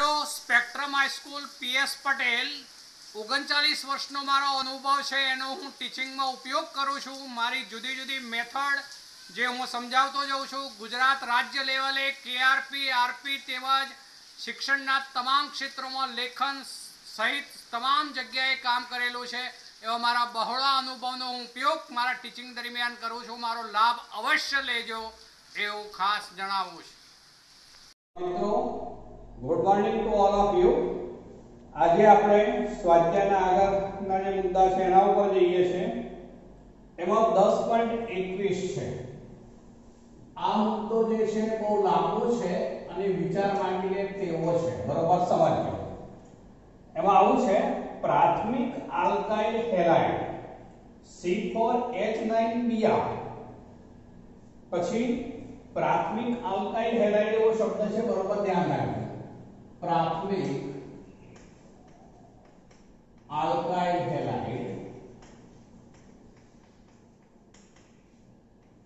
मित्रों spectrum high school PS Patel 39 वर्षનો મારો અનુભવ છે એનો હું ટીચિંગમાં ઉપયોગ કરું છું। મારી જુદી જુદી મેથડ જે હું સમજાવતો જાઉં છું। ગુજરાત રાજ્ય લેવલે કેઆરપી આરપી તેમજ શિક્ષણના તમામ ક્ષેત્રોમાં લેખન સહિત તમામ જગ્યાએ કામ કરેલું છે। એવા મારા બહોળા અનુભવનો હું ઉપયોગ મારા ટીચિંગ દરમિયાન કરું છું। મારો લાભ અવશ્ય લેજો એવું ખાસ જણાવું છું। મિત્રો good morning to all of you. આજે આપણે સ્વાધ્યાયના આગળના જે મુદ્દા છે એના ઉપર જઈએ છે। એમાં 10.21 છે। આ મુદ્દો જે છે બહુ લાંબો છે અને વિચાર માંગીને તેવો છે, બરોબર સમજજો। એમાં આવું છે પ્રાથમિક આલ્કાઇલ હેલાઇડ C4H9Br પછી प्राथमिक आल्काइल हैलाइड एवो शब्द है, बरोबर ध्यान રાખજો। प्राथमिक आल्काइल हैलाइड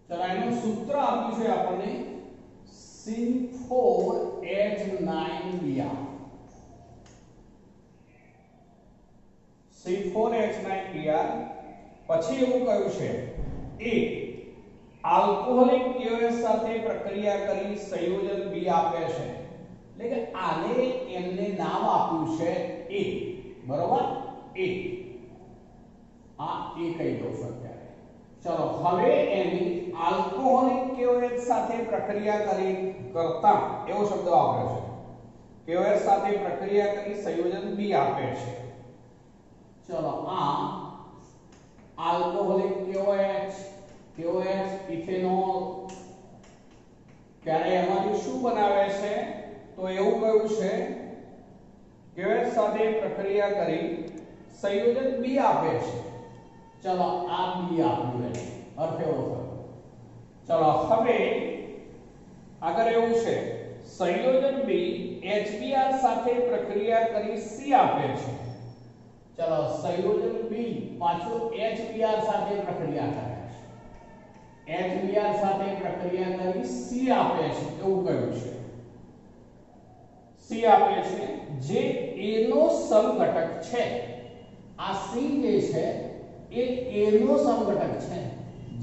चलो एનું સૂત્ર આપ્યું છે આપણને C4H9Br C4H9Br પછી એવું કહ્યું છે A આલ્કોહોલિક KOH સાથે પ્રક્રિયા કરી સંયોજન B આપે છે, એટલે કે આને એમને નામ આપ્યું છે A, બરોબર। A આ A કહી દઉં છું અત્યારે। ચલો હવે એની આલ્કોહોલિક KOH સાથે પ્રક્રિયા કરી કરતા એવો શબ્દ વાપર્યો છે। KOH સાથે પ્રક્રિયા કરી સંયોજન B આપે છે। ચલો આ આલ્કોહોલિક KOH ઇથેનોલ ક્યારે એમાંથી શું બનાવે છે તો એવું કહ્યું છે KOH સાથે પ્રક્રિયા કરી સંયોજન B આપે છે। ચલો આ B આપ્યું છે, અર્થ એવો થયો। ચલો હવે આગળ એવું છે સંયોજન B HBr સાથે પ્રક્રિયા કરી C આપે છે। ચલો સંયોજન B પાછું HBr સાથે પ્રક્રિયા કરે છે, HBr સાથે પ્રક્રિયા કરી C આપે છે એવું કહ્યું છે। C આપે છે જે A નો સમઘટક છે। આ C જે છે એ A નો સમઘટક છે,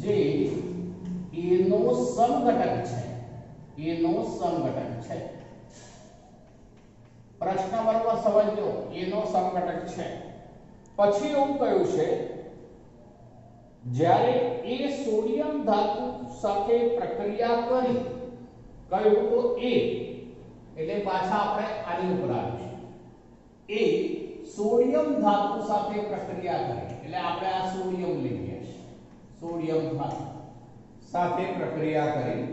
જે A નો સમઘટક છે, A નો સમઘટક છે। પ્રશ્ન બરાબર સમજજો, A નો સમઘટક છે। પછી એવું કહ્યું છે જ્યારે એ સોડિયમ ધાતુ સાથે પ્રક્રિયા કરી, કહ્યું તો A એટલે પાછા આપણે આની ઉપર આવીશું। એ સોડિયમ ધાતુ સાથે પ્રક્રિયા કરે એટલે આપણે આ સોડિયમ લઈએ છીએ, સોડિયમ ધાતુ સાથે પ્રક્રિયા કરી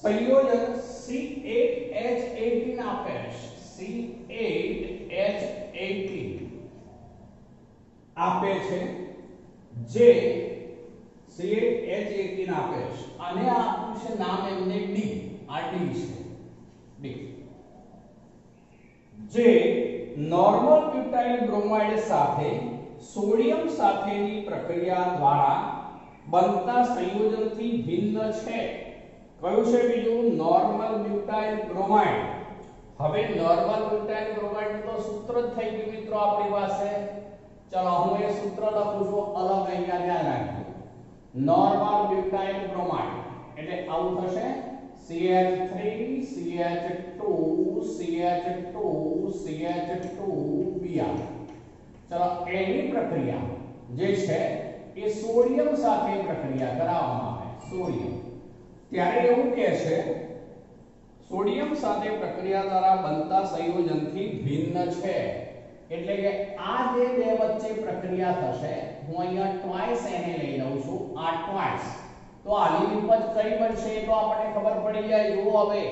સંયોજન C8H18 આપે છે, C8H18 આપે છે, જે C8H18 આપે છે। આને આપ્યું છે નામ એમને D, આ D છે, D, જે નોર્મલ બ્યુટાઇલ બ્રોમાઇડ સાથે સોડિયમ સાથેની પ્રક્રિયા દ્વારા બનતા સંયોજનથી ભિન્ન છે। કયું છે બીજું? Normal butyl bromide. હવે નોર્મલ બ્યુટાઇલ બ્રોમાઇડ નું તો સૂત્ર જ થઈ ગયું મિત્રો આપણી પાસે। चलो હું એ સૂત્ર લખું છું અલગ, અહીંયા ધ્યાન રાખજો। નોર્મલ બ્યુટાઇલ બ્રોમાઇડ એટલે આવું થશે CH3 CH2 CH2 CH2Br। ચલો એની પ્રક્રિયા જે છે એ સોડિયમ સાથે પ્રક્રિયા કરાવવામાં આવે, સોડિયમ। ત્યારે એવું કહે છે સોડિયમ સાથે પ્રક્રિયા દ્વારા બનતા સંયોજનથી ભિન્ન છે, એટલે કે આ જે બે વચ્ચે પ્રક્રિયા થશે, હું અહીંયા ટ્વાઇસ એને લઈ લઉં છું, આ ટ્વાઇસ, તો આની નિપજ કઈ બનશે તો આપણને ખબર પડી જાય। જો હવે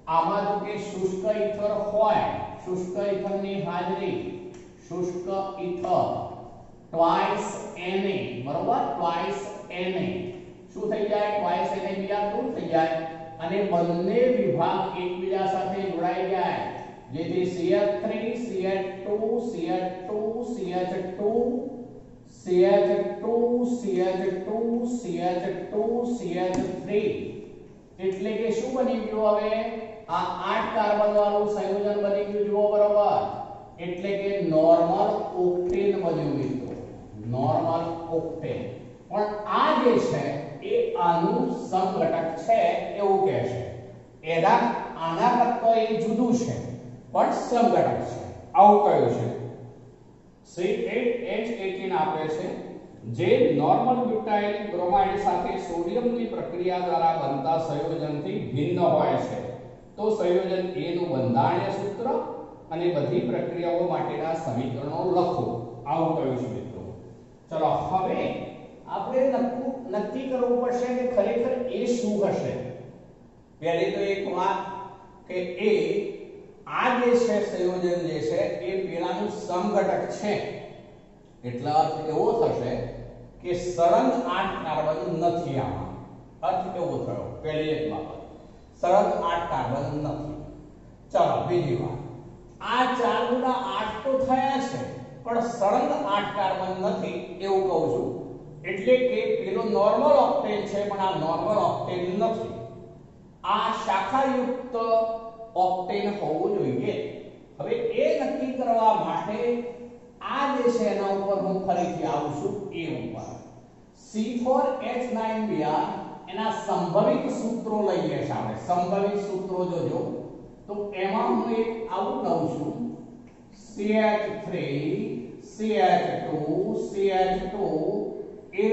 આમાં જો કે શુષ્ક ઈથર હોય, શુષ્ક ઈથરની હાજરી, શુષ્ક ઈથર ટ્વાઇસ Na, બરોબર, ટ્વાઇસ Na શું થઈ જાય? ટ્વાઇસ NaBr શું થઈ જાય અને બંને વિભાગ એકબીજા સાથે જોડાઈ જાય, જેથી CH3 CH2 CH2 CH2 CH2 CH2 CH2 CH3 એટલે કે શું બની ગયું? હવે આ 8 કાર્બન વાળું સંયોજન બની ગયું જુઓ બરોબર, એટલે કે નોર્મલ ઓક્ટેન બન્યું મિત્રો, નોર્મલ ઓક્ટેન. પણ આ જે છે એ આનું સમઘટક છે એવું કહે છે. આના કરતા એ જુદું છે પણ સમઘટક છે આવું કહ્યું છે. C8H18 આપે છે જે નોર્મલ બ્યુટાઇલ બ્રોમાઇડ સાથે સોડિયમની પ્રક્રિયા દ્વારા બનતા સંયોજનથી ભિન્ન હોય છે. તો સંયોજન A નું બંધારણીય સૂત્ર અને બધી પ્રક્રિયાઓ માટેના સમીકરણો લખો આવું કહ્યું છે મિત્રો. ચલો હવે આપણે નક્કી કરવું પડશે કે ખરેખર એ શું હશે. પહેલી તો એક વાત કે એ આ જે છે સંયોજન જે છે એ પેલાનું સમઘટક છે, એટલે અર્થ એવો થશે કે સળંગ 8 કાર્બન નથી. આમાં અર્થ કેવો થયો? પહેલી એક બાબત, સળંગ 8 કાર્બન નથી. ચાલો બીજી વાત, આ 4 ગુણા 8 તો થયા છે પણ સળંગ 8 કાર્બન નથી એવું કહું છું. એટલે કે પેલો નોર્મલ ઓક્ટેન છે પણ આ નોર્મલ ઓક્ટેન નથી. આ શાખાયુક્ત ઓક્ટેન હોવું જોઈએ. હવે એ નક્કી કરવા માટે આ જે છે એના ઉપર હું ફરીથી આવું છું એ ઉપર. C4H9Br એના સંભવિત સૂત્રો લઈએ છીએ આપણે. સંભવિત સૂત્રો જોજો તો એમાં હું એક આવું લઉં છું CH3 CH2 CH2 એ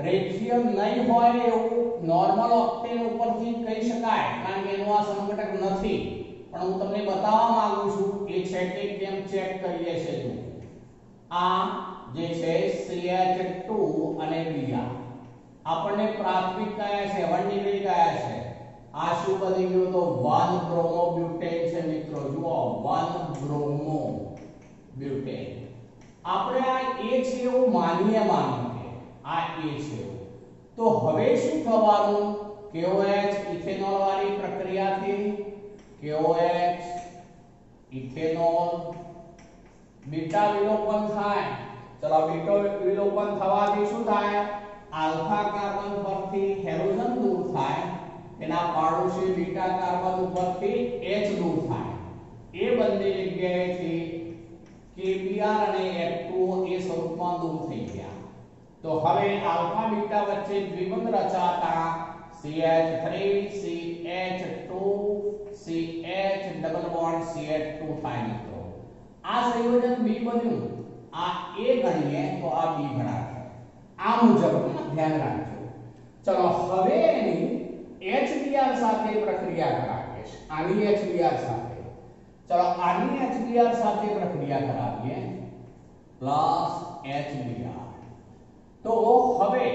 રેખીય નહીં હોય એવું નોર્મલ ઓક્ટેન ઉપરથી કહી શકાય, કારણ કે એનું આ સમઘટક નથી. પણ હું તમને બતાવવા માંગુ છું એ છે કે કેમ ચેક કરીએ છે. જો આ જે છે CH2 અને Br આપણને પ્રાથમિક કયા છે, 1 ડિગ્રી કયા છે. આ શું બની ગયું તો 1 બ્રોમો બ્યુટેન છે મિત્રો. જુઓ 1 બ્રોમો બ્યુટેન. આપણે આ A છે એવું માનીએ કે આ A છે. તો હવે શું થવાનું? KOH ઇથેનોલ વાળી પ્રક્રિયાથી KOH ઇથેનોલ બીટા વિલોપન થાય. ચલો બીટા વિલોપન થવાથી શું થાય? આલ્ફા કાર્બન પરથી હેલોજન દૂર થાય, એના પાડોશી બીટા કાર્બન ઉપરથી H દૂર થાય. એ બંને જગ્યાએથી KBr અને F2O એ સ્વરૂપમાં દૂર થઈ ગયા. તો હવે આલ્ફા બીટા વચ્ચે દ્વિબંધ રચાતા CH3 CH2 CH double bond CH2 થાય મિત્રો. આ સંયોજન B બન્યું. આ A ગણીએ તો આ B ગણાશે. આ મુજબ ધ્યાન રાખજો. ચલો હવે એની HBr સાથે પ્રક્રિયા કરાવીએ. આની HBr સાથે, ચલો આની HBr સાથે પ્રક્રિયા કરાવીએ પ્લસ HBr. તો હવે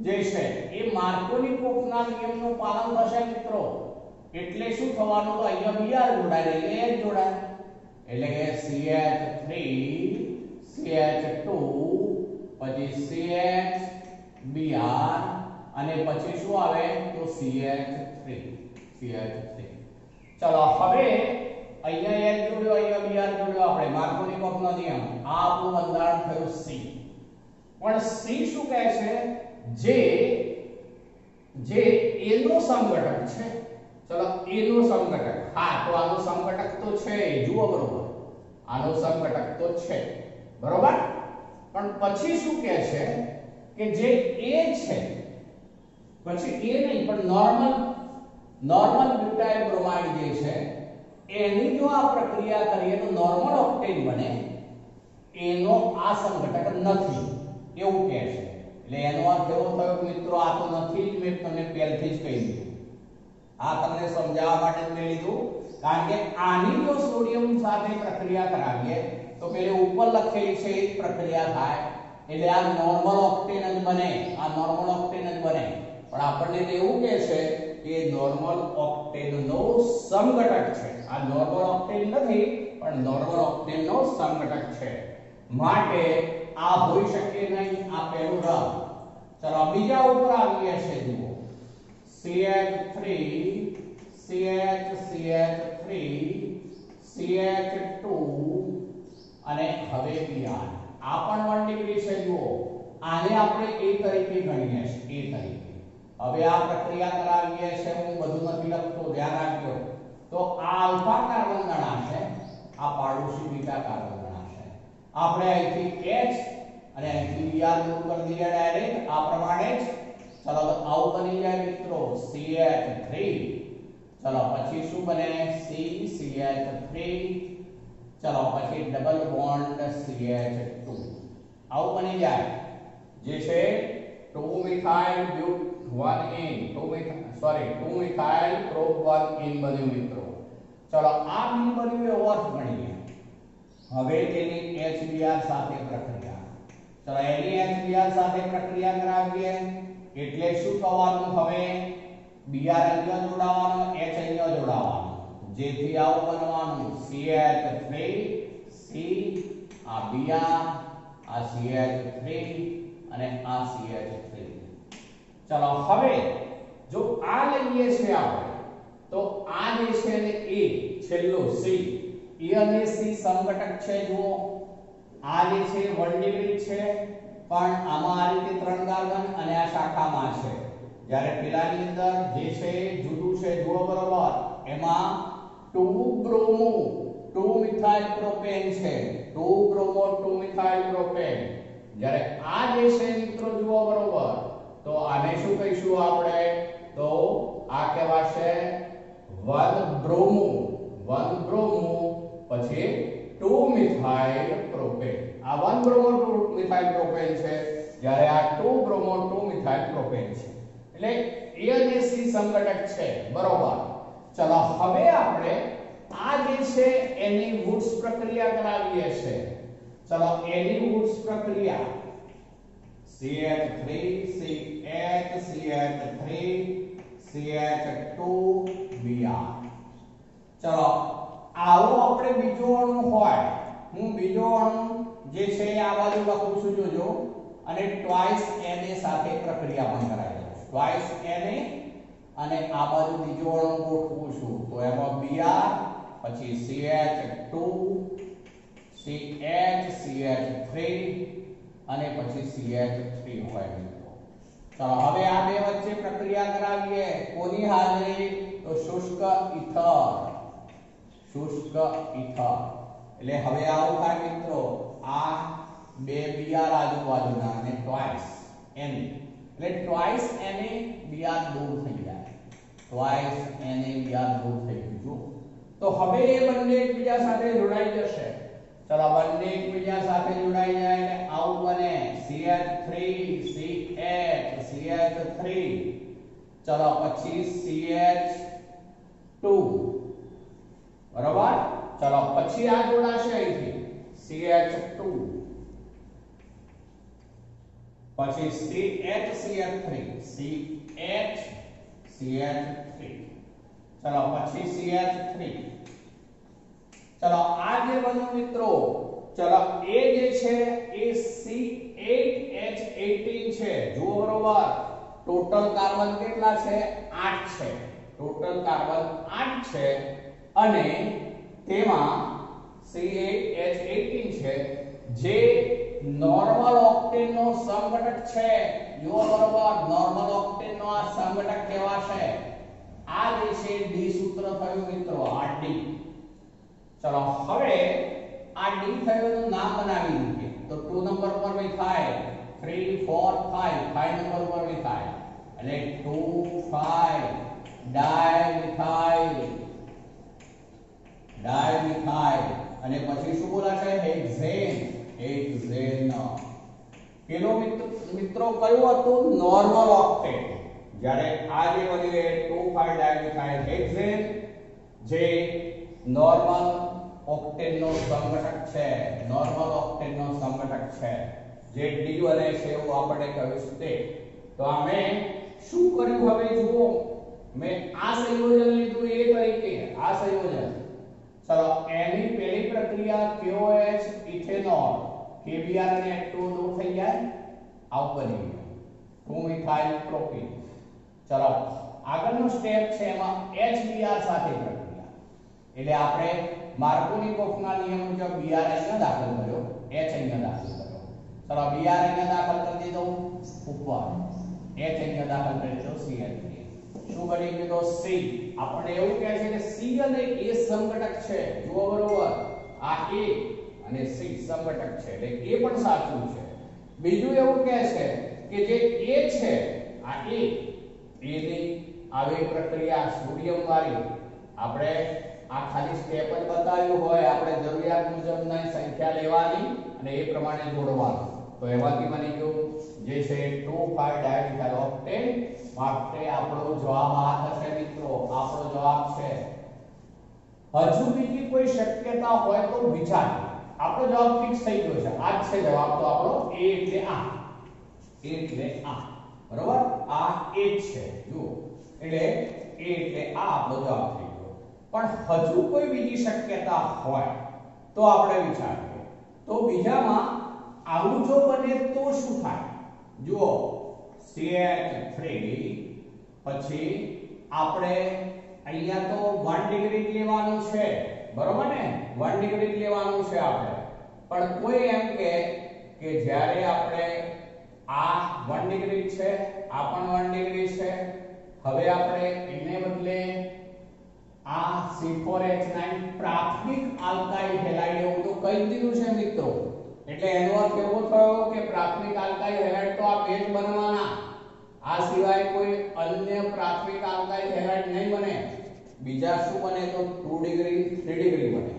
જે છે એ માર્કોની-કોફના નિયમનું પાલન થશે મિત્રો. એટલે શું થવાનું? તો અહીંયા Br જોડાય એટલે H જોડાય, એટલે કે CH3 CH2 પછી CHBr અને પછી શું આવે તો CH3. ચલો હવે અહીંયા H જોડ્યો, અહીંયા Br જોડ્યો. આપણે માર્કોની-કોફનો નિયમ. આ આપણું બંધારણ થયું C. પણ C શું કહે છે? જે A નો સમઘટક છે. ચલો A નો સમઘટક, હા તો આનો સમઘટક તો છે, જુઓ બરોબર, આનો સમઘટક તો છે બરોબર. પણ પછી શું કહે છે કે જે A છે, પછી A નહીં પણ નોર્મલ બ્યુટાઇલ બ્રોમાઇડ જે છે એની જો આ પ્રક્રિયા કરીએ તો નોર્મલ ઓક્ટેન બને. એનો આ સમઘટક નથી એવું કહે છે. એટલે એનો અર્થ એવો થયો મિત્રો આ તો નથી જ. મેં તમને પહેલથી જ કહી દીધું, આ તમને સમજાવવા માટે જ મેં લીધું. કારણ કે આની જો સોડિયમ સાથે પ્રક્રિયા કરાવીએ તો પેલે ઉપર લખેલી છે એ જ પ્રક્રિયા થાય. એટલે આ નોર્મલ ઓક્ટેન જ બને, આ નોર્મલ ઓક્ટેન જ બને. પણ આપણને એવું કહે છે કે નોર્મલ ઓક્ટેનનો સમઘટક છે. આ નોર્મલ ઓક્ટેન નથી પણ નોર્મલ ઓક્ટેનનો સમઘટક છે. માટે આ હોઈ શકે નહીં. આ પહેલું રદ. ચલો બીજા ઉપર આવીએ છે. જુઓ CH3 CH3 CH2 અને હવે Br. આ પણ 1 ડિગ્રી છે. જુઓ આને આપણે A તરીકે ગણીએ છીએ. A તરીકે હવે આ પ્રક્રિયા કરાવીએ છે. હું બધું નથી લખતો, ધ્યાન રાખજો. તો આ આલ્ફા કાર્બન ગણાશે, આ પાડોશી બીટા કાર્બન ગણાશે. આપણે અહીંથી H અને અહીંથી Br દૂર કરી દઈએ ડાયરેક્ટ આ પ્રમાણે જ. ચલો તો આવું બની જાય મિત્રો CH3. ચલો પછી શું બને CH3. ચલો પછી ડબલ બોન્ડ CH2 આવું બની જાય જે છે 2 methyl બ્યુટ 1 in 2 methyl prop 1 in બન્યું મિત્રો. ચલો આ બી બન્યું એ અર્થ ગણીએ. હવે તેની HBr સાથે પ્રક્રિયા. ચલો એની HBr સાથે પ્રક્રિયા કરાવીએ એટલે શું થવાનું? હવે Br અહીંયા જોડાવાનો, H અહીંયા જોડાવાનો, જેથી આવું બનવાનું CH3 C આ Br આ CH3 અને આ CH3. ચલો હવે જો આ લઈએ છે આપણે તો આ જે છે ને A છેલ્લો C E અને C સમઘટક છે. જુઓ આ જે છે 1 ડિગ્રી છે પણ આમાં આ રીતે 3 કાર્બન અને આ શાખામાં છે. જ્યારે પેલાની અંદર જે છે જુદું છે જુઓ બરોબર, એમાં 2 બ્રોમો 2 મિથાઇલ પ્રોપેન છે, 2 બ્રોમો 2 મિથાઇલ પ્રોપેન. જ્યારે આ જે છે મિત્રો જુઓ બરોબર, તો આને શું કહીશું આપણે? તો આ કહેવાશે 1 બ્રોમો પછી 2 મિથાઇલ પ્રોપેન. આ 1 બ્રોમો 2 મિથાઇલ પ્રોપેન છે, જ્યારે આ 2 બ્રોમો 2 મિથાઇલ પ્રોપેન છે. એટલે A અને C સમઘટક છે બરોબર. ચલો હવે આપણે આ જે છે એની વુડ્સ પ્રક્રિયા કરાવીએ છે. ચલો એની વુડ્સ પ્રક્રિયા CH3 CH CH3 CH2 Br. ચલો આવો આપણે બીજો અણુ હોય, હું બીજો અણુ જે છે આ બાજુ લખું છું જોજો, અને ટ્વાઇસ Na સાથે પ્રક્રિયા પણ કરાવી દઉં. ટ્વાઇસ Na અને આ બાજુ બીજો અણુ ગોઠવું છું તો એમાં Br પછી CH2 CH CH3 અને પછી CH3 હોય મિત્રો. ચલો હવે આ બે વચ્ચે પ્રક્રિયા કરાવીએ. કોની હાજરી? તો શુષ્ક ઇથર. એટલે હવે આવું થાય મિત્રો, આ બે Br આજુબાજુના અને ટ્વાઇસ Na, એટલે ટ્વાઇસ Na Br દૂર થઈ જાય, ટ્વાઇસ Na Br દૂર થઈ ગયું. તો હવે એ બંને એકબીજા સાથે જોડાઈ જશે. ચલો બંને એકબીજા સાથે જોડાઈ જાય એટલે આવું બને CH3 CH CH3. ચલો પછી CH2 બરાબર. ચલો પછી આ જોડાશે અહીંથી CH2 પછી CH CH3 ચલો પછી CH3. ચલો આ જે બન્યું મિત્રો, ચલો એ જે છે એ C8H18 છે. જુઓ બરોબર, ટોટલ કાર્બન કેટલા છે? 8 છે. ટોટલ કાર્બન 8 છે અને તેમાં C8H18 છે જે નોર્મલ ઓક્ટેન નો સમઘટક છે. જુઓ બરોબર, નોર્મલ ઓક્ટેન નો આ સમઘટક કહેવાશે. આ જે છે ડી સૂત્ર થયું મિત્રો, આ ડી. ચલો હવે આ ડી થયું નામ બનાવી દઈએ તો 2 નંબર પર મિથાઇલ, 3 4 5 5 નંબર પર મિથાઇલ એટલે 2 5 ડાયમિથાઇલ અને પછી શું બોલાશે? હેક્ઝેન. પેલો મિત્રો કયું હતું? Normal octane. જ્યારે આ જે બની ગઈ 2 5 ડાયમિથાઇલ હેક્ઝેન જે નોર્મલ ઓક્ટેન નો સમઘટક છે, જે ડી બને છે એવું આપણે કહીશું તે. તો અમે શું કર્યું હવે જુઓ, મેં આ સંયોજન લીધું એ તરીકે, આ સંયોજન. ચલો એની પહેલી પ્રક્રિયા KOH ઇથેનોલ, KBr અને H2O દૂર થઈ જાય, આવું બની ગયું 2 મિથાઇલ પ્રોપીન. ચલો આગળનું સ્ટેપ છે એમાં HBr સાથે પ્રક્રિયા. એટલે આપણે માર્કોનિકોફના નિયમ મુજબ Br અહીંયા દાખલ કર્યો, H અહીંયા દાખલ કર્યો. ચલો Br અહીંયા દાખલ કરી દીધો ઉપર, H અહીંયા દાખલ કરી દીધો CH3. શું બની ગયું તો C આપણને એવું કહે છે કે C અને A સમઘટક છે જુઓ બરોબર આ A અને C સમઘટક છે એટલે એ પણ સાચું છે બીજું એવું કહે છે કે જે A છે આ A ની આવી પ્રક્રિયા સોડિયમ વાળી આપણે આ ખાલી સ્ટેપ જ બતાવ્યું હોય આપણે જરૂરિયાત મુજબની સંખ્યા લેવાની અને એ પ્રમાણે જોડવાનું તો એમાંથી બની ગયું જે છે 2,5 ડાયમિથાઇલ ઓક્ટેન માટે આપણો જવાબ આ થશે મિત્રો આપણો જવાબ છે હજુ બીજી કોઈ શક્યતા હોય તો વિચાર આપણો જવાબ ફિક્સ થઈ ગયો છે આ જ છે જવાબ તો આપણો A એટલે આ બરોબર આ A છે જુઓ એટલે A એટલે આ આપણો જવાબ થઈ ગયો પણ હજુ કોઈ બીજી શક્યતા હોય તો આપણે વિચારીએ તો બીજામાં આવું જો બને તો શું થાય જુઓ CH3 પછી આપણે અહીંયા તો 1 ડિગ્રી લેવાનું છે બરોબર ને 1 ડિગ્રી લેવાનું છે આપણે પણ કોઈ એમ કે જ્યારે આપણે આ 1 ડિગ્રી છે આ પણ 1 ડિગ્રી છે હવે આપણે એને બદલે આ C4H9 પ્રાથમિક આલ્કાઇલ હેલાઇડ એવું તો કહી દીધું છે મિત્રો એટલે એનો અર્થ એવો થયો કે પ્રાથમિક આલ્કાઇલ હેલાઇડ તો આ બેઝ બનવાના આ સિવાય કોઈ અન્ય પ્રાથમિક આલ્કાઇલ હેલાઇડ નહીં બને બીજા શું બને તો 2 ડિગ્રી 3 ડિગ્રી બને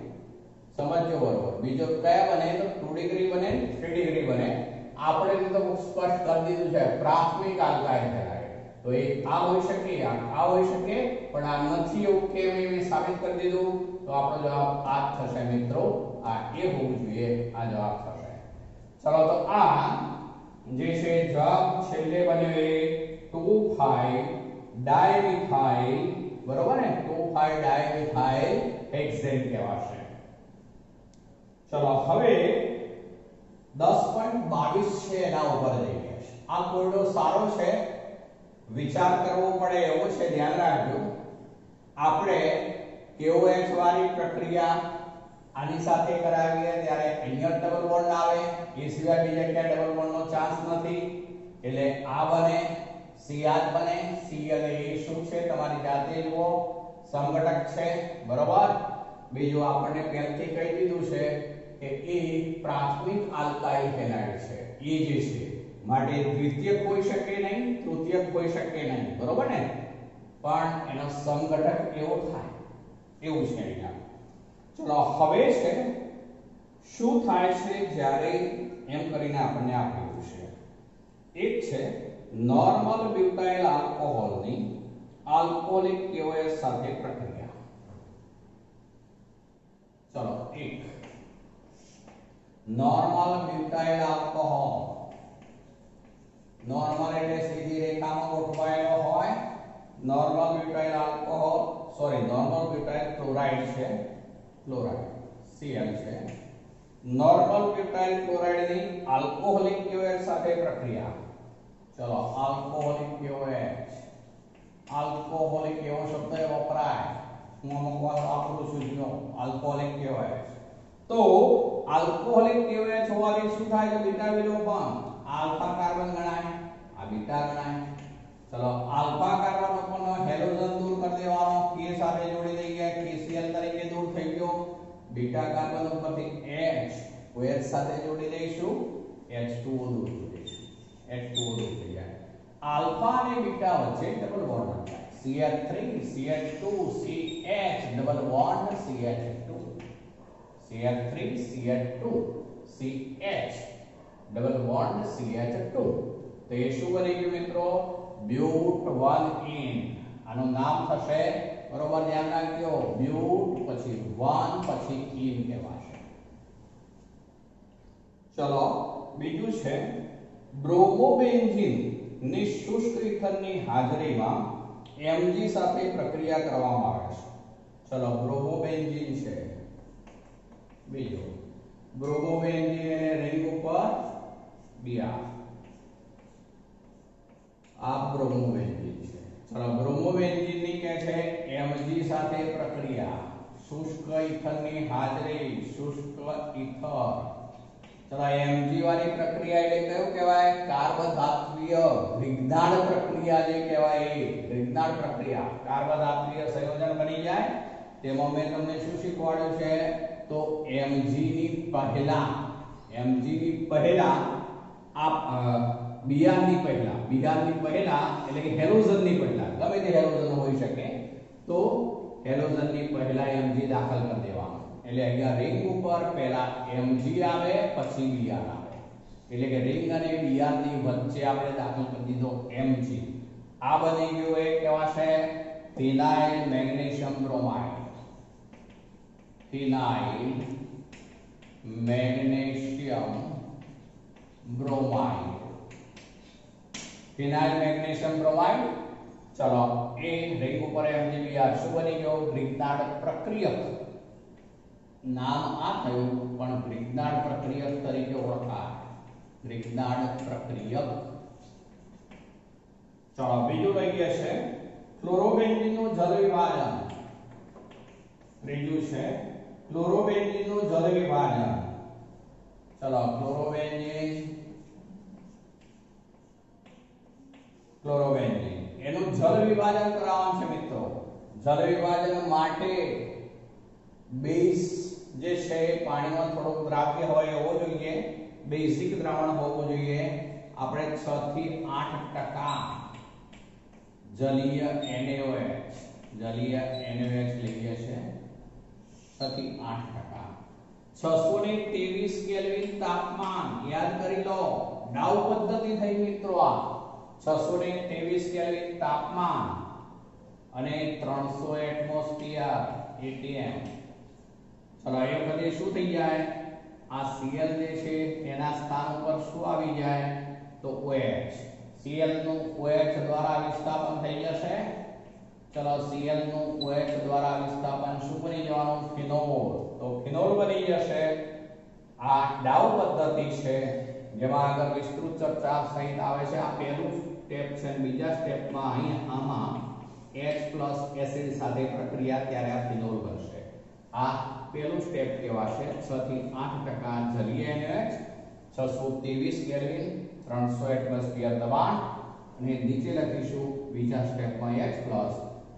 સમજજો બરોબર બીજો કયા બને તો 2 ડિગ્રી બને 3 ડિગ્રી બને આપણે તો સ્પષ્ટ કરી દીધું છે પ્રાથમિક આલ્કાઇલ હેલાઇડ તો એ આ હોઈ શકે આ હોઈ શકે પણ આ નથી એવું કે મેં સાબિત કરી દીધું તો આપણો જવાબ આ જ થશે મિત્રો આ એ હોવું જોઈએ આ જવાબ થશે ચલો તો આ જે છે જવાબ છેલ્લે બન્યો એ 2,5 ડાયમિથાઇલ બરોબર ને 2,5 ડાયમિથાઇલ હેક્સેન કહેવાશે ચલો હવે 10.22 છે એના ઉપર જઈએ આ કોયડો સારો છે વિચાર કરવો પડે એવો છે ધ્યાન રાખજો આપણે KOH વાળી પ્રક્રિયા આની સાથે કરાવીએ ત્યારે અહીંયા ડબલ બોન્ડ આવે એ સિવાય બીજે ક્યાં ડબલ બોન્ડનો ચાન્સ નથી એટલે આ બને C આ બને C અને A શું છે તમારી જાતે જુઓ સમઘટક છે બરોબર બીજું આપણને પહેલથી કહી દીધું છે કે એ પ્રાથમિક આલ્કાઇલ હેલાઇડ છે એ જે છે માટે દ્વિતીયક હોઈ શકે નહીં તૃતીયક હોઈ શકે નહીં બરોબર ને પણ એનો સમઘટક એવો થાય એવું છે અહીંયા ચલો હવે છે શું થાય છે જ્યારે એમ કરીને આપણને આપેલું છે એક છે નોર્મલ બ્યુટાઇલ આલ્કોહોલની આલ્કોહોલિક KOH સાથે પ્રક્રિયા ચલો એક નોર્મલ બ્યુટાઇલ આલ્કોહોલ નોર્મલ એટલે સીધી રેખામાં ગોઠવાયેલો હોય normal butyl alcohol normal butyl chloride છે ક્લોરાઇડ Cl છે નોર્મલ બ્યુટાઇલ ક્લોરાઇડ ની આલ્કોહોલિક KOH સાથે પ્રક્રિયા ચલો આલ્કોહોલિક KOH આલ્કોહોલિક એવો શબ્દ વપરાય હું અમુક વાર વાપરું છું જો આલ્કોહોલિક KOH તો આલ્કોહોલિક KOH હોવાથી શું થાય છે બીટા વિલોપન આલ્ફા કાર્બન ગણાય આ બીટા ગણાય ચલો આલ્ફા કાર્બન ઉપરનો હેલોજન દૂર કરી દેવાનો K સાથે જોડી દઈએ KCl તરીકે દૂર થઈ ગયો બીટા કાર્બન ઉપરથી H OH સાથે જોડી દઈશું H2O દૂર થઈ જશે H2O દૂર થઈ જાય આલ્ફા અને બીટા વચ્ચે ડબલ બોન્ડ બનશે CH3 CH2 CH double bond CH2 CH3 CH2 CH double bond CH2 તો એ શું બની ગયું મિત્રો બ્યુટ 1 આનું નામ થશે બરોબર ધ્યાન રાખજો બ્યુટ પછી 1 પછી ઇન કહેવાશે ચલો બીજું છે બ્રોમોબેન્ઝીન ની શુષ્ક ઇથરની હાજરીમાં Mg સાથે પ્રક્રિયા કરવામાં આવે છે ચલો બ્રોમોબેન્ઝીન છે બીજું બ્રોમોબેન્ઝીન અને રિંગ ઉપર Br આ બ્રોમોબેન્ઝીન છે ચલો બ્રોમોબેન્ઝીન ની કે છે Mg સાથે પ્રક્રિયા શુષ્ક ઇથરની હાજરી શુષ્ક ઇથર चलो Mg वाली प्रक्रिया એટલે કયું કહેવાય કાર્બધાત્વીય વિજ્ઞાન પ્રક્રિયા જે કહેવાય એ વિજ્ઞાન પ્રક્રિયા કાર્બધાત્વીય સંયોજન બની જાય તેમાં મેં તમને શું શીખવાડ્યું છે તો Mg ની પહેલા આ બિયારની પહેલા એટલે કે હેલોજન ની પહેલા ગમે તે હેલોજન હોઈ શકે તો હેલોજન ની પહેલા Mg દાખલ કરી દેવાનું એટલે અહીંયા રિંગ ઉપર પહેલા Mg આવે પછી Br આવે એટલે કે રિંગ અને Br ની વચ્ચે આપણે દાખલ કરી દીધો Mg આ બની ગયો એ કહેવાશે ફિનાઇલ મેગ્નેશિયમ બ્રોમાઇડ चलो ए रिंग ऊपर MgBr શું બની ગયો ગ્રિગ્નાર્ડ પ્રક્રિયક નામ આ થયું પણ ગ્રિગ્નાર્ડ પ્રક્રિયક તરીકે ઓળખાય ગ્રિગ્નાર્ડ પ્રક્રિયક ચલો બીજું લઈએ છે ક્લોરોબેન્ઝીન નું જલ વિભાજન ત્રીજું છે ક્લોરોબેન્ઝીન નું જલ વિભાજન ચલો ક્લોરોબેન્ઝીન એનું જલ વિભાજન કરાવવાનું છે મિત્રો જલ વિભાજન માટે બેઝ જે છે પાણીમાં થોડો દ્રાવ્ય હોય એવો જોઈએ બેઝિક દ્રાવણ હોવું જોઈએ આપણે 6 થી 8% જલીય NaOH લઈએ છે 6 થી 8% 623 કેલ્વિન તાપમાન યાદ કરી લો ડાઉ પદ્ધતિ થઈ મિત્રો આ 623 કેલ્વિન તાપમાન અને 300 એટમોસ્ફિયર ATM ચલો એ વખતે શું થઈ જાય આ Cl જે છે એના સ્થાન ઉપર શું આવી જાય તો OH Cl નું OH દ્વારા વિસ્થાપન થઈ જશે ચલો Cl નું OH દ્વારા વિસ્થાપન શું બની જવાનું ફિનોલ તો ફિનોલ બની જશે આ ડાઉ પદ્ધતિ છે જેમાં આગળ વિસ્તૃત ચર્ચા સહિત આવે છે આ પહેલું સ્ટેપ છે બીજા સ્ટેપમાં અહીં આમાં H+ એસિડ સાથે પ્રક્રિયા ત્યારે આ ફિનોલ બનશે આ પહેલું સ્ટેપ કહેવાશે 6 થી 8% જલીય NaOH 623 કેલ્વિન 300 એટમોસ્ફિયર દબાણ અને નીચે લખીશું બીજા સ્ટેપમાં H+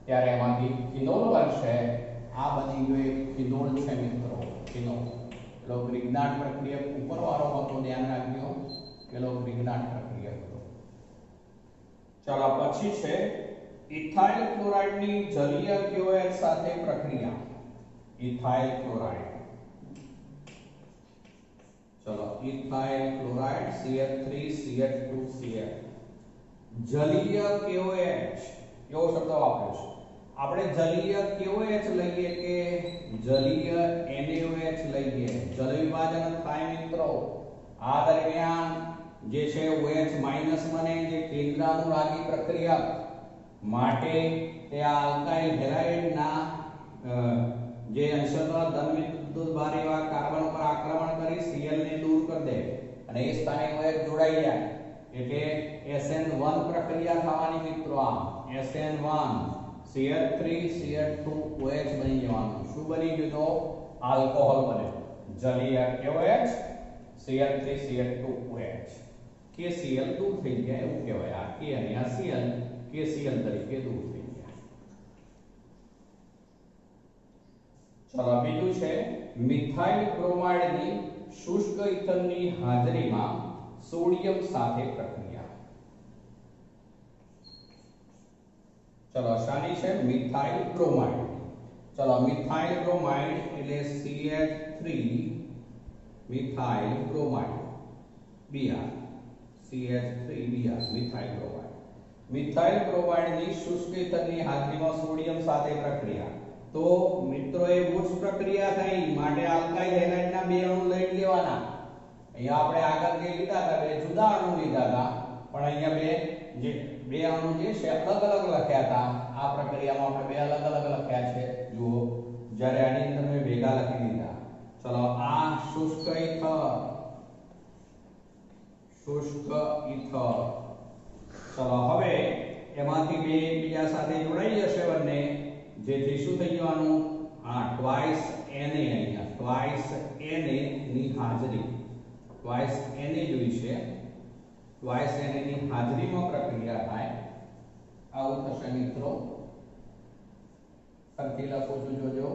ત્યારે એમાંથી ફિનોલ બનશે આ બની ગયો એક ફિનોલ છે મિત્રો ફિનોલ પેલો ગ્રિગ્નાર્ડ પ્રક્રિયક ઉપરવાળો હતો ધ્યાન રાખજો પેલો ગ્રિગ્નાર્ડ પ્રક્રિયક હતો ચાલો પછી છે ઇથાઇલ ક્લોરાઇડ ની જલીય KOH સાથે પ્રક્રિયા ઇથાઇલ ક્લોરાઇડ ચલો ઇથાઇલ ક્લોરાઇડ CH3CH2Cl જલીય KOH એવો શબ્દ વાપર્યો છે આપણે જલીય KOH લઈએ કે જલીય NaOH લઈએ જલ વિભાજન થાય મિત્રો આ દરમિયાન જે છે OH- બને જે કેન્દ્રાનુરાગી પ્રક્રિયા માટે તે આલ્કાઇલ હેલાઇડ ના જે અંશતઃ ધન વિદ્યુત ભાર એવા કાર્બન પર આક્રમણ કરી Cl ને દૂર કરી દે અને એ સ્થાને OH જોડાઈ જાય એટલે SN1 પ્રક્રિયા થવાની મિત્રો આ SN1 CH3CH2OH બની જવાનું શું બની ગયું તો આલ્કોહોલ બને જલીય KOH CH3CH2OH KCl દૂર થઈ ગયા એવું કહેવાય આ K અને આ Cl KCl તરીકે દૂર થઈ ગયા ચલો બીજું છે મિથાઇલ બ્રોમાઇડ ની શુષ્ક ઇથરની હાજરીમાં સોડિયમ સાથે પ્રક્રિયા ચલો શાની છે મિથાઇલ બ્રોમાઇડ ચલો મિથાઇલ બ્રોમાઇડ એટલે CH3 methyl bromide Br CH3 Br methyl bromide ની શુષ્ક ઇથરની હાજરીમાં સોડિયમ સાથે પ્રક્રિયા તો મિત્રો એ વોટ્સ પ્રક્રિયા થઈ માટે આલ્કાઇલ હેલાઇડ ના બે અણુ લઈ લેવાના અહીંયા આપણે આગળ જે લીધા હતા બે જુદા અણુ લીધા હતા પણ અહીંયા બે અણુ જે છે અલગ અલગ લખ્યા હતા આ પ્રક્રિયામાં આપણે બે અલગ અલગ લખ્યા છે જુઓ જ્યારે આની અંદર મેં ભેગા લખી દીધા ચલો આ શુષ્ક ઇથર ચલો હવે એમાંથી બે એકબીજા સાથે જોડાઈ જશે બંને જેથી શું થઈ જવાનું આ ટ્વાઇસ Na અહીંયા ટ્વાઇસ Na ની હાજરી ટ્વાઇસ Na જોઈશે, ટ્વાઇસ Na ની હાજરીમાં પ્રક્રિયા થાય, આવું થશે મિત્રો. સરખી લખું છું, જોજો.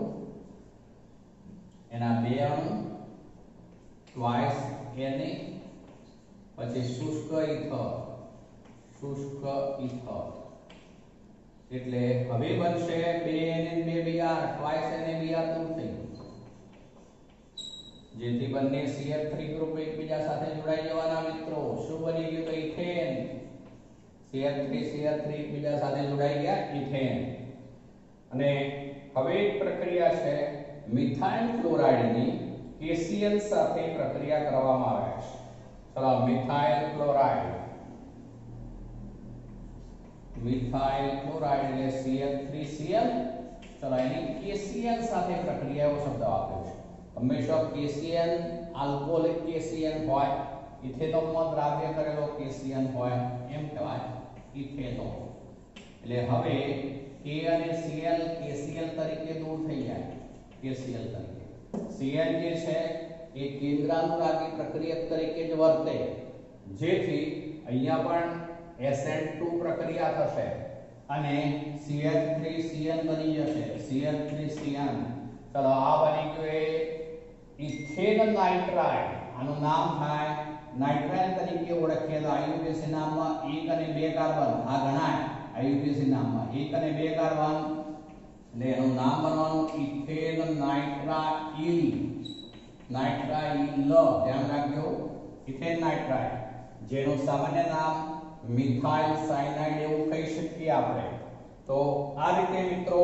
એના બે અણુ ટ્વાઇસ Na, પછી શુષ્ક ઇથર, શુષ્ક ઇથર, એટલે હવે બનશે 2 Na 2 Br, twice Na Br દૂર થઈ ગયું, જેથી બંને CH3 ગ્રુપ એકબીજા સાથે જોડાઈ જવાના મિત્રો. શું બની ગયું? તો ઇથેન. CH3 એકબીજા સાથે જોડાઈ ગયા, ઇથેન. અને હવે એક પ્રક્રિયા છે મિથાઇલ ક્લોરાઇડની KCl સાથે પ્રક્રિયા કરવામાં આવે છે. ચલો, મિથાઇલ ક્લોરાઇડ એટલે CH3Cl. ચલો, એની KCl સાથે પ્રક્રિયા, એવો શબ્દ આપ્યો છે. હંમેશા KCl આલ્કોહોલિક KCl હોય, ઇથેનોલમાં દ્રાવ્ય કરેલો KCl હોય, એમ કહેવાય ઇથેનોલ. એટલે હવે K અને Cl KCl તરીકે દૂર થઈ જાય, KCl તરીકે. Cl જે છે એ કેન્દ્રાનુરાગી પ્રક્રિયક તરીકે જ વર્તે, જેથી અહીંયા પણ SN2 પ્રક્રિયા થશે અને CH3Cl બની જશે, CH3Cl. ચલો, આ બની ગયું એ ઇથેન નાઇટ્રાઇડ. આનું નામ થાય નાઇટ્રાઇલ તરીકે ઓળખીએ તો IUPAC નામમાં 1 અને 2 કાર્બન આ ગણાય. IUPAC નામમાં 1 અને 2 કાર્બન, એટલે એનું નામ બનવાનું ઇથેન નાઇટ્રાઇલ. નાઇટ્રાઇલ, ધ્યાન રાખજો, ઇથેન નાઇટ્રાઇલ, જેનું સામાન્ય નામ મિથાઇલ સાયનાઇડ એવું કહી શકીએ આપણે. તો આ રીતે મિત્રો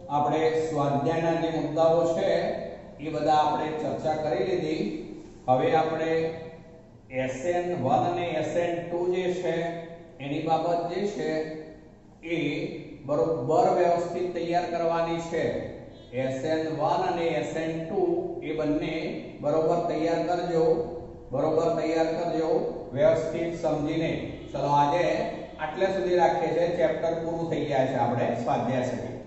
આપણે સ્વાધ્યાયના જે મુદ્દાઓ છે એ બધા આપણે ચર્ચા કરી લીધી. હવે આપણે SN1 અને SN2 જે છે એની બાબત જે છે એ બરોબર વ્યવસ્થિત તૈયાર કરવાની છે. SN1 અને SN2 એ બંને બરોબર તૈયાર કરજો, વ્યવસ્થિત સમજીને. ચલો, આજે આટલે સુધી રાખીએ છીએ. ચેપ્ટર પૂરું થઈ ગયા છે આપણે સ્વાધ્યાય સુધી.